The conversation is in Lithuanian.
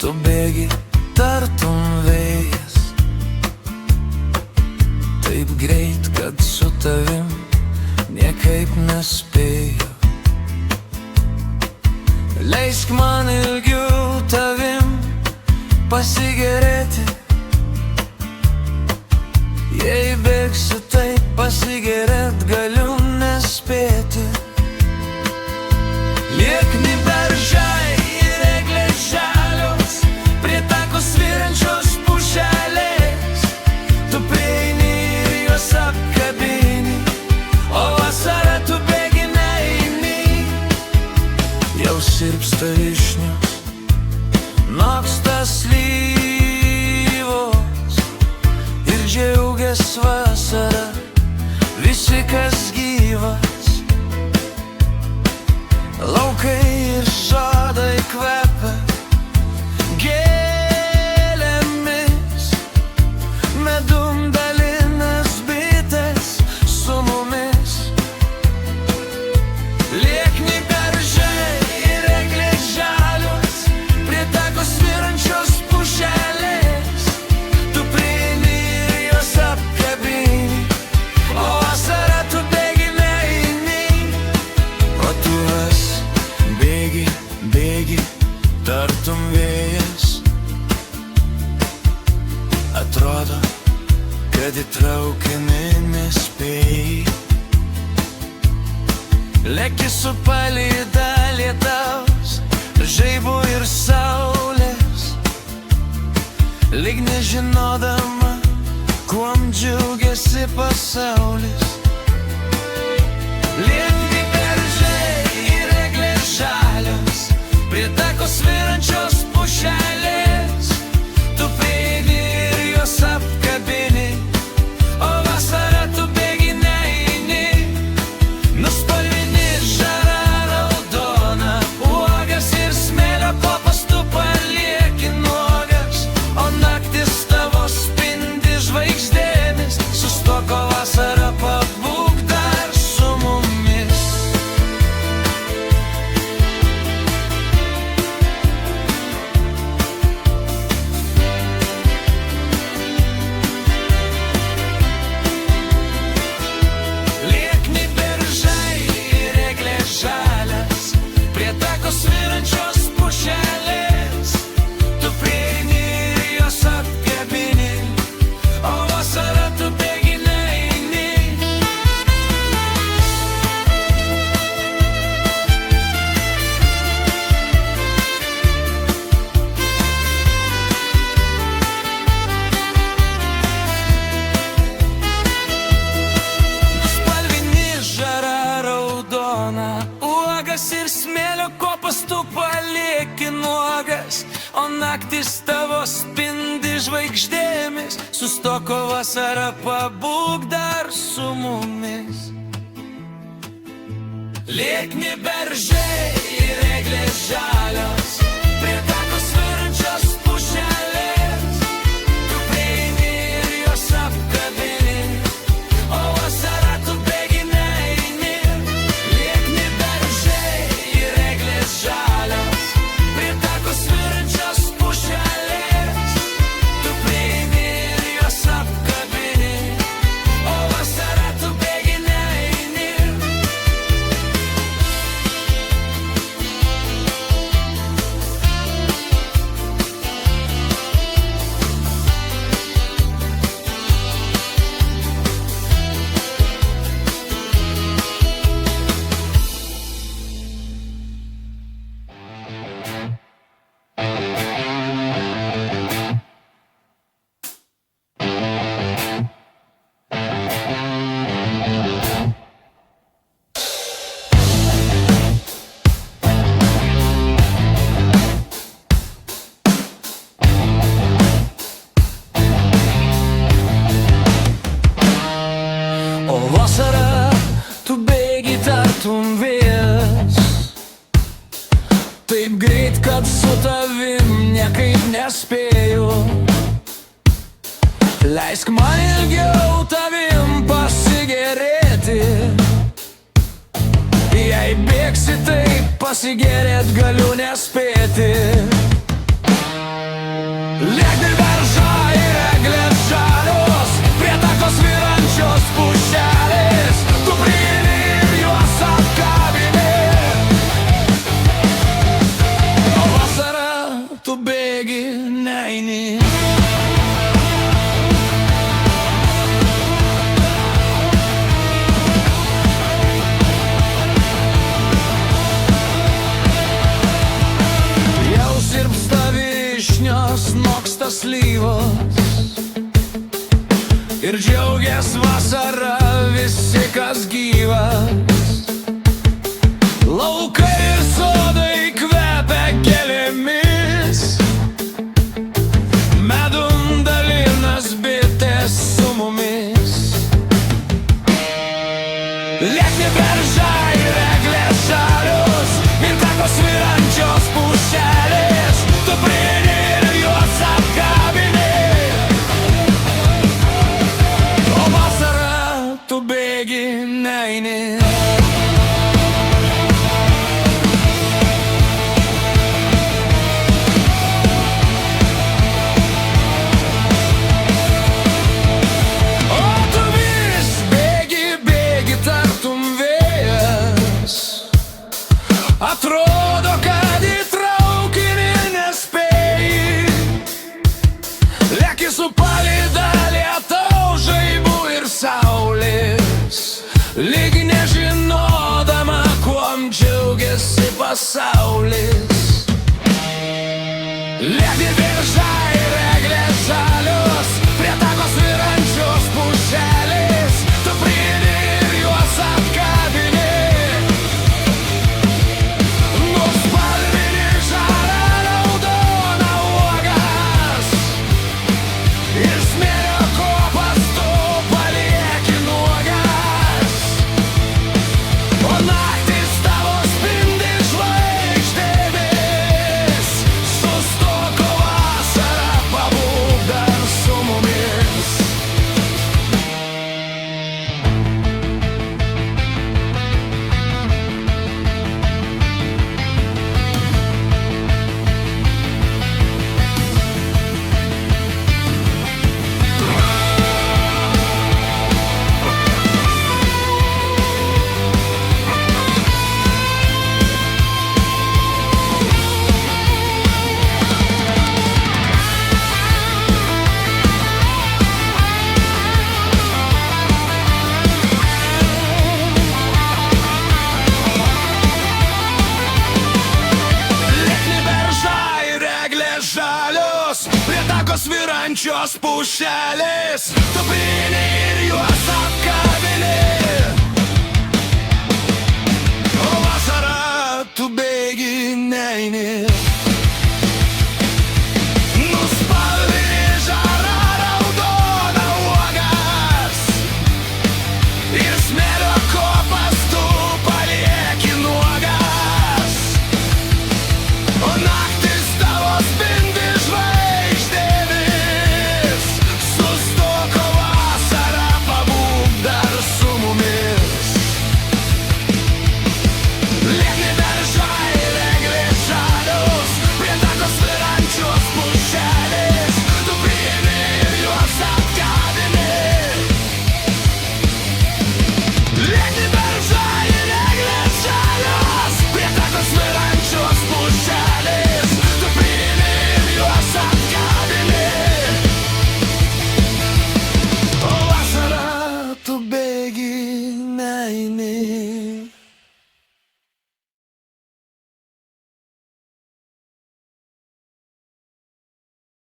Tu bėgi tartum vėjas, taip greit, kad su tavim niekaip nespėju. Leisk man ilgiau tavim pasigėrėti, jei bėgsiu taip pasigėrėt galiu nespėti. Liekni beržai ir eglės žalios, prie tako svyrančios pušelės. Tu prieini ir juos apkabini, o vasarą tu bėgi neini. Jau sirpsta vyšnios, noksta slyvos ir džiaugias vasara visi, kas gyvas. Laukai ir sodai kvepia gėlėmis, medum dalinas bitės su mumis. Liekni beržai ir eglės žalios, prie tako svyrančios pušelės. Tu prieini ir juos apkabini, o vasarą tu bėgi neini. O tu bėgi, tartum vėjas. Atrodo, kad į traukinį nespėjai. Leki su palyda lietaus, žaibų ir saulės, lyg nežinodama, kuom džiaugiasi pasaulis. Liekni beržai ir eglės žalios, prie tako svyrančios pušelės. Tu prieini ir juos apkabini, o vasarą tu bėgi neini. Nuspalvini žara raudona, uogas ir smėlio kopas tu palieki nuogas, o naktis tavo spindi žvaigždėmis. Sustoko vasarą, pabūk dar su mumis. Liekni beržai ir eglės žalias, prie tako svyrančios pušelės. Tu prieini ir juos apkabini, o vasarą tu bėgi neini. Spalvini žara raudona, uogas ir smėlio kopas tu palieki nuogas, o naktis tavo spindi žvaigždėmis. Sustoko vasarą, pabūk dar su mumis. Liekni beržai ir eglės žalios, prie tako svyrančios pušelės. Tu prieini ir juos apkabini, o vasarą tu bėgi neini. Liekni beržai ir eglės žalios, prie tako svyrančios pušelės. Tu prieini ir juos apkabini, o vasarą tu bėgi neini. tartum vėjas. Taip greit, kad su tavim niekaip nespėju. Leisk man ilgiau tavim pasigėrėti. Jei bėgsi, taip pasigėrėt galiu nespėti. Liekni beržai ir eglės žalios, prie takos svyrančios pušelės. Tu prieini ir juos apkabini. O vasarą tu bėgi, neini. Noksta slyvos ir džiaugias vasara visi, kas gyvas. Laukai ir sodai kvepia gėlėmis, medum dalinas bitės su mumis. Liekni beržai ir eglės žalios, ir takos svyrančios pušelės. Tu prieini ir juos apkabini. O vasarą tu bėgi, neini. O tu vis bėgi, bėgi tartum vėjas. Atrodo, kad į traukinį nespėji. Leki su palyda lietaus, žaibų ir saulės, lyg nežinodama, kuom džiaugiasi pasaulis. Liekni beržai ir eglės žalios, prie takos svyrančios pušelės. Tu prieini ir juos apkabini. Nuspalvini žalią raudoną uogas ir smėlio kopas tu palieki nuogas. O naktys tavo spindi žvaigždėmis. Sustok, o vasara, pabūk dar su mumis. Liekni beržai ir eglės žalios, prie takos svyrančios pušelės. Tu prieini ir juos apkabini.